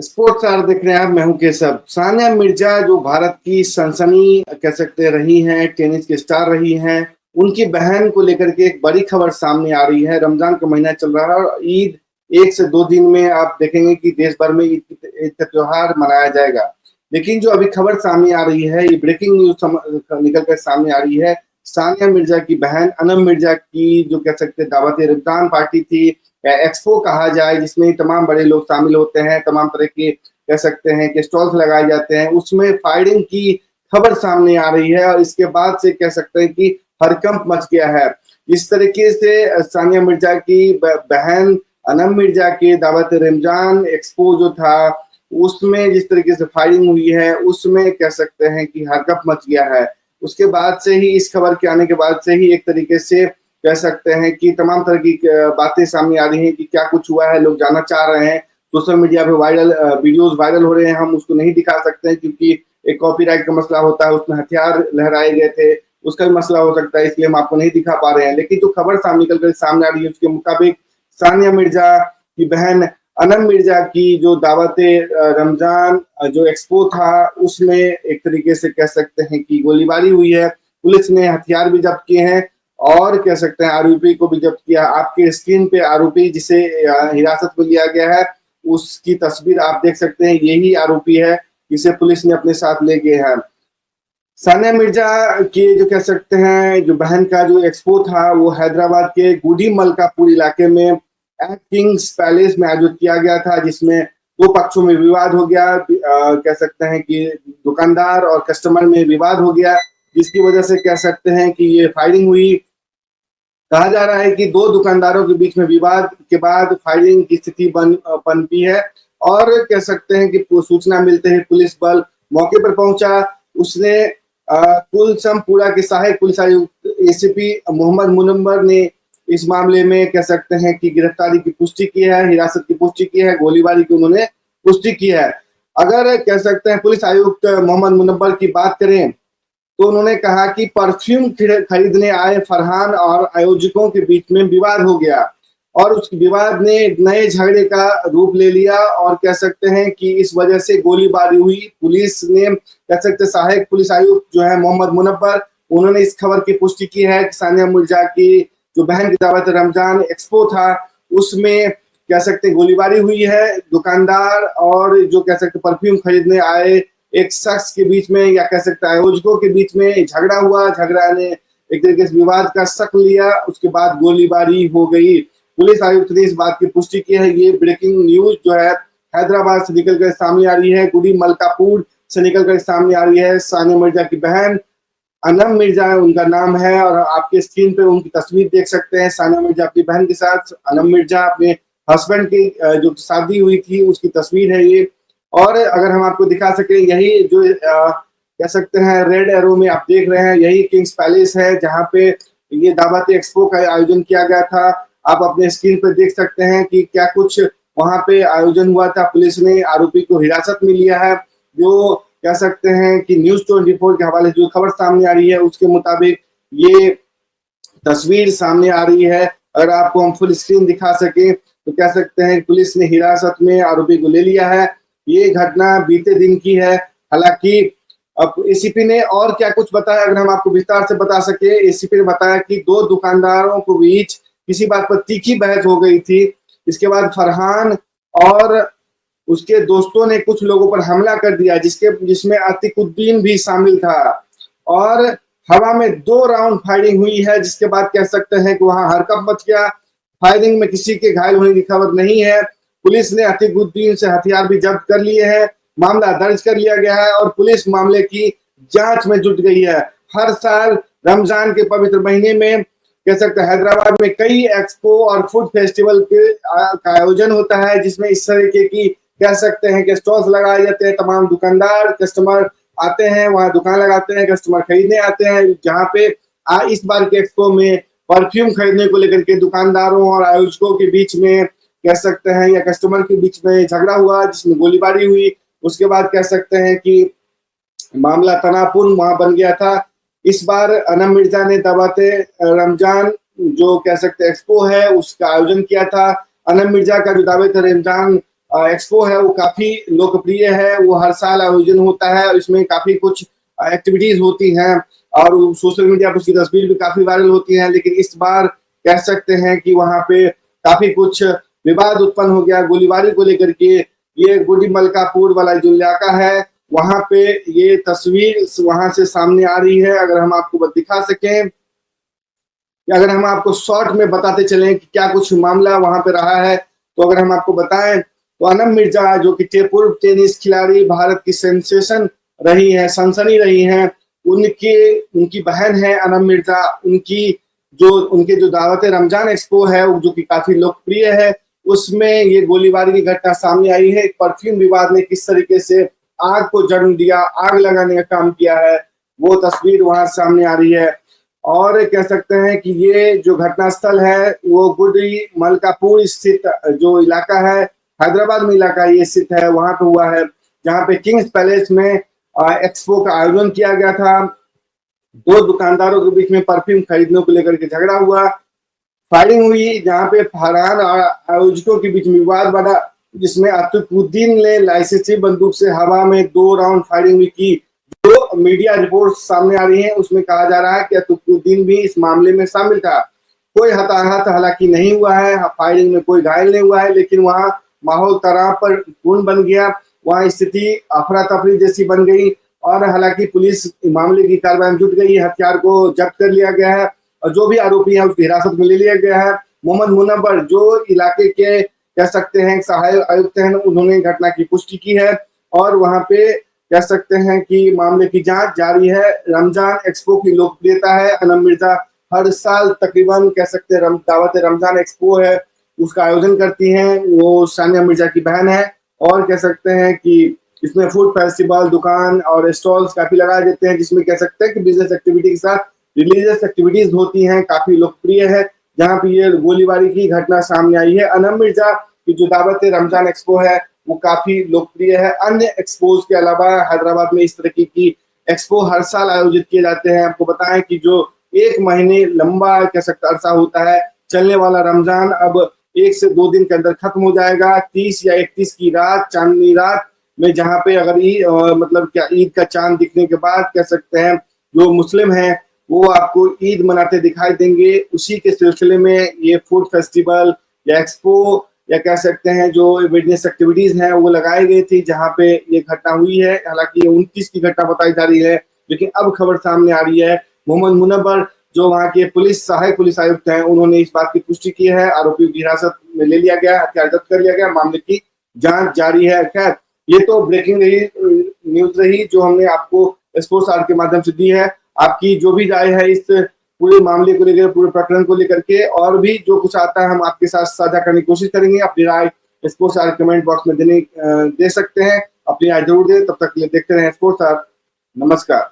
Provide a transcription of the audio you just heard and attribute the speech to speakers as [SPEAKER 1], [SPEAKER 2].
[SPEAKER 1] Sports star देख रहे हैं आप, मैं हूं केशव। सानिया मिर्जा जो भारत की सनसनी कह सकते रही हैं, टेनिस की स्टार रही हैं, उनकी बहन को लेकर के एक बड़ी खबर सामने आ रही है। रमजान का महीना चल रहा है और ईद 1 से 2 दिन में आप देखेंगे कि देश भर में ईद का त्योहार मनाया जाएगा। लेकिन जो अभी खबर सामने आ रही है, ये ब्रेकिंग न्यूज निकल कर सामने आ रही है। सानिया मिर्जा की बहन अनम मिर्जा की जो कह सकते दावत रमजान पार्टी थी, एक्सपो कहा जाए, जिसमें तमाम बड़े लोग शामिल होते हैं, तमाम तरह के कह सकते हैं कि स्टॉल्स लगाए जाते हैं, उसमें फायरिंग की खबर सामने आ रही है और इसके बाद से कह सकते हैं कि हड़कंप मच गया है। इस तरीके से सानिया मिर्जा की बहन अनम मिर्जा के दावत रमजान एक्सपो जो था, उसमें जिस तरीके से फायरिंग हुई है, उसमें कह सकते हैं कि हड़कंप मच गया है। उसके बाद से ही, इस खबर के आने के बाद से ही एक तरीके से कह सकते हैं कि तमाम तरह की बातें सामने आ रही हैं कि क्या कुछ हुआ है, लोग जानना चाह रहे हैं। सोशल मीडिया पे वीडियोस वायरल हो रहे हैं, हम उसको नहीं दिखा सकते हैं क्योंकि एक कॉपीराइट का मसला होता है, उसमें हथियार लहराए गए थे, उसका भी मसला हो सकता है, इसलिए हम आपको नहीं दिखा पा रहे हैं। लेकिन जो खबर निकल कर सामने आ रही है, उसके मुताबिक सानिया मिर्जा की बहन अनम मिर्जा की जो दावत रमजान जो एक्सपो था, उसमें एक तरीके से कह सकते हैं कि गोलीबारी हुई है। पुलिस ने हथियार भी जब्त किए हैं और कह सकते हैं आरोपी को भी जब्त किया। आपके स्क्रीन पे आरोपी जिसे हिरासत में लिया गया है, उसकी तस्वीर आप देख सकते हैं। यही आरोपी है जिसे पुलिस ने अपने साथ ले गए हैं। सानिया मिर्जा के जो कह सकते हैं जो बहन का जो एक्सपो था, वो हैदराबाद के गुडी मलकापुर इलाके में एट किंग्स पैलेस में आयोजित किया गया था, जिसमें दो पक्षों में विवाद हो गया। कह सकते हैं कि दुकानदार और कस्टमर में विवाद हो गया, जिसकी वजह से कह सकते हैं कि ये फायरिंग हुई। कहा जा रहा है कि दो दुकानदारों के बीच में विवाद के बाद फायरिंग की स्थिति पनपी है और कह सकते हैं कि सूचना मिलते ही पुलिस बल मौके पर पहुंचा। उसने कुलसमपुरा के सहायक पुलिस आयुक्त एसीपी मोहम्मद मुनव्वर ने इस मामले में कह सकते हैं कि गिरफ्तारी की पुष्टि की है, हिरासत की पुष्टि की है, गोलीबारी की उन्होंने पुष्टि की है। अगर कह सकते हैं पुलिस आयुक्त मोहम्मद मुनव्वर की बात करें तो उन्होंने कहा कि परफ्यूम खरीदने आए फरहान और आयोजकों के बीच में विवाद हो गया और उस विवाद ने नए झगड़े का रूप ले लिया और कह सकते हैं कि इस वजह से गोलीबारी हुई। पुलिस ने कह सकते सहायक पुलिस आयुक्त जो है मोहम्मद मुनव्वर, उन्होंने इस खबर की पुष्टि की है कि सानिया मिर्जा की जो बहन की दावत रमजान एक्सपो था, उसमें कह सकते गोलीबारी हुई है। दुकानदार और जो कह सकते परफ्यूम खरीदने आए एक शख्स के बीच में या कह सकते आयोजकों के बीच में झगड़ा हुआ। झगड़ा ने एक तरीके से विवाद का शक्ल लिया, उसके बाद गोलीबारी हो गई। पुलिस आयुक्त ने इस बात की पुष्टि की है। ये ब्रेकिंग न्यूज जो है हैदराबाद से निकलकर सामने आ रही है, गुडी मलकापुर से निकलकर सामने आ रही है। सानिया मिर्जा की बहन अनम मिर्जा उनका नाम है और आपके स्क्रीन पे उनकी तस्वीर देख सकते हैं। सानिया मिर्जा अपनी बहन के साथ, अनम मिर्जा अपने हस्बैंड की जो शादी हुई थी उसकी तस्वीर है ये। और अगर हम आपको दिखा सके, यही जो कह सकते हैं रेड एरो में आप देख रहे हैं, यही किंग्स पैलेस है जहां पे ये दावत एक्सपो का आयोजन किया गया था। आप अपने स्क्रीन पर देख सकते हैं कि क्या कुछ वहां पे आयोजन हुआ था। पुलिस ने आरोपी को हिरासत में लिया है। जो कह सकते हैं कि न्यूज 24 के हवाले से जो खबर सामने आ रही है, उसके मुताबिक ये तस्वीर सामने आ रही है। अगर आपको हम फुल स्क्रीन दिखा सके तो कह सकते हैं पुलिस ने हिरासत में आरोपी को ले लिया है। ये घटना बीते दिन की है। हालांकि अब एसीपी ने और क्या कुछ बताया, अगर हम आपको विस्तार से बता सके। एसीपी ने बताया कि दो दुकानदारों के बीच किसी बात पर तीखी बहस हो गई थी। इसके बाद फरहान और उसके दोस्तों ने कुछ लोगों पर हमला कर दिया, जिसमें अतिकुद्दीन भी शामिल था और हवा में 2 राउंड फायरिंग हुई है, जिसके बाद कह सकते हैं कि वहां हड़कंप मच गया। फायरिंग में किसी के घायल होने की खबर नहीं है। पुलिस ने अतिकुद्दीन से हथियार भी जब्त कर लिए हैं, मामला दर्ज कर लिया गया है और पुलिस मामले की जांच में जुट गई है। हर साल रमजान के पवित्र महीने में कह सकते हैं हैदराबाद में कई एक्सपो और फूड फेस्टिवल का आयोजन होता है, जिसमें इस तरीके की कह सकते हैं कि स्टॉल्स लगाए जाते हैं। तमाम दुकानदार कस्टमर आते हैं, वहां दुकान लगाते हैं, कस्टमर खरीदने आते हैं। जहाँ पे इस बार के एक्सपो में परफ्यूम खरीदने को लेकर के दुकानदारों और आयोजकों के बीच में कह सकते हैं या कस्टमर के बीच में झगड़ा हुआ, जिसमें गोलीबारी हुई। उसके बाद कह सकते हैं कि मामला तनावपूर्ण वहां बन गया था। इस बार अनम मिर्जा ने दावत रमजान जो कह सकते एक्सपो है उसका आयोजन किया था। अनम मिर्जा का जो दावत रमजान एक्सपो है वो काफी लोकप्रिय है। वो हर साल आयोजन होता है और इसमें काफी कुछ एक्टिविटीज होती हैं और सोशल मीडिया पर उसकी तस्वीर भी काफी वायरल होती है। लेकिन इस बार कह सकते हैं कि वहां पे काफी कुछ विवाद उत्पन्न हो गया गोलीबारी को लेकर के। ये गुडी मलकापुर वाला जो इलाका है वहां पे ये तस्वीर वहां से सामने आ रही है। अगर हम आपको दिखा सकें, अगर हम आपको शॉर्ट में बताते चलें कि क्या कुछ मामला वहां पे रहा है, तो अगर हम आपको बताएं तो अनम मिर्जा जो कि पूर्व टेनिस खिलाड़ी, भारत की सेंसेशन रही है, सनसनी रही है, उनकी बहन है अनम मिर्जा। उनके जो दावत रमजान एक्सपो है जो कि काफी लोकप्रिय है, उसमें ये गोलीबारी की घटना सामने आई है। एक परफ्यूम विवाद ने किस तरीके से आग को जन्म दिया, आग लगाने का काम किया है, वो तस्वीर वहां सामने आ रही है। और कह सकते हैं कि ये जो घटनास्थल है वो गुडी मलकापुर स्थित जो इलाका है, हैदराबाद में इलाका ये स्थित है, वहां पे हुआ है, जहां पे किंग्स पैलेस में एक्सपो का आयोजन किया गया था। दो दुकानदारों के बीच में परफ्यूम खरीदने को लेकर के झगड़ा हुआ, फायरिंग हुई, जहां पे फरहान आयोजकों के बीच में विवाद बढ़ा, जिसमें अतुकुद्दीन ने लाइसेंसी बंदूक से हवा में 2 राउंड फायरिंग भी की। जो मीडिया रिपोर्ट सामने आ रही है उसमें कहा जा रहा है कि अतुकुद्दीन भी इस मामले में शामिल था। कोई हताहत हालांकि नहीं हुआ है, फायरिंग में कोई घायल नहीं हुआ है, लेकिन वहां माहौल तनाव पर पूर्ण बन गया, वहां स्थिति अफरा तफरी जैसी बन गई। और हालांकि पुलिस मामले की कार्रवाई में जुट गई, हथियार को जब्त कर लिया गया है और जो भी आरोपी है उसकी हिरासत में ले लिया गया है। मोहम्मद मुनव्वर जो इलाके के कह सकते हैं सहायक आयुक्त हैं, उन्होंने घटना की पुष्टि की है और वहां पे कह सकते हैं कि मामले की जांच जारी है। रमजान एक्सपो की लोकप्रियता है, अनम मिर्जा हर साल तकरीबन कह सकते हैं दावत रमजान एक्सपो है उसका आयोजन करती हैं। वो सानिया मिर्जा की बहन है और कह सकते हैं कि इसमें फूड फेस्टिवल, दुकान और स्टॉल्स काफी लगाए देते हैं, जिसमें कह सकते हैं कि बिजनेस एक्टिविटी के साथ रिलीजियस एक्टिविटीज होती हैं, काफी लोकप्रिय है। जहाँ पे ये गोलीबारी की घटना सामने आई है, अनम मिर्जा की जो दावत रमजान एक्सपो है वो काफी लोकप्रिय है। अन्य एक्सपोज के अलावा हैदराबाद में इस तरह की एक्सपो हर साल आयोजित किए जाते हैं। आपको बताएं कि जो 1 महीने लंबा कह सकते अरसा होता है चलने वाला रमजान अब 1 से 2 दिन के अंदर खत्म हो जाएगा। 30 या 31 की रात, चांदनी रात में, जहाँ पे अगर मतलब क्या ईद का चांद दिखने के बाद कह सकते हैं जो मुस्लिम है वो आपको ईद मनाते दिखाई देंगे। उसी के सिलसिले में ये फूड फेस्टिवल या एक्सपो या कह सकते हैं जो बिजनेस एक्टिविटीज हैं वो लगाई गई थी, जहां पे ये घटना हुई है। हालांकि ये 29 की घटना बताई जा रही है, लेकिन अब खबर सामने आ रही है मोहम्मद मुनव्वर जो वहां के सहायक पुलिस आयुक्त हैं, उन्होंने इस बात की पुष्टि की है। आरोपियों की हिरासत में ले लिया गया, हथियार जब्त कर लिया गया, मामले की जांच जारी है। खैर, ये तो ब्रेकिंग न्यूज रही जो हमने आपको स्पोर्ट्स आवर के माध्यम से दी है। आपकी जो भी राय है इस पूरे मामले को लेकर, पूरे प्रकरण को लेकर के, और भी जो कुछ आता है हम आपके साथ साझा करने की कोशिश करेंगे। अपनी राय स्पोर्ट्स आवर कमेंट बॉक्स में दे सकते हैं, अपनी राय जरूर दें। तब तक के लिए देखते रहे स्पोर्ट्स आवर। नमस्कार।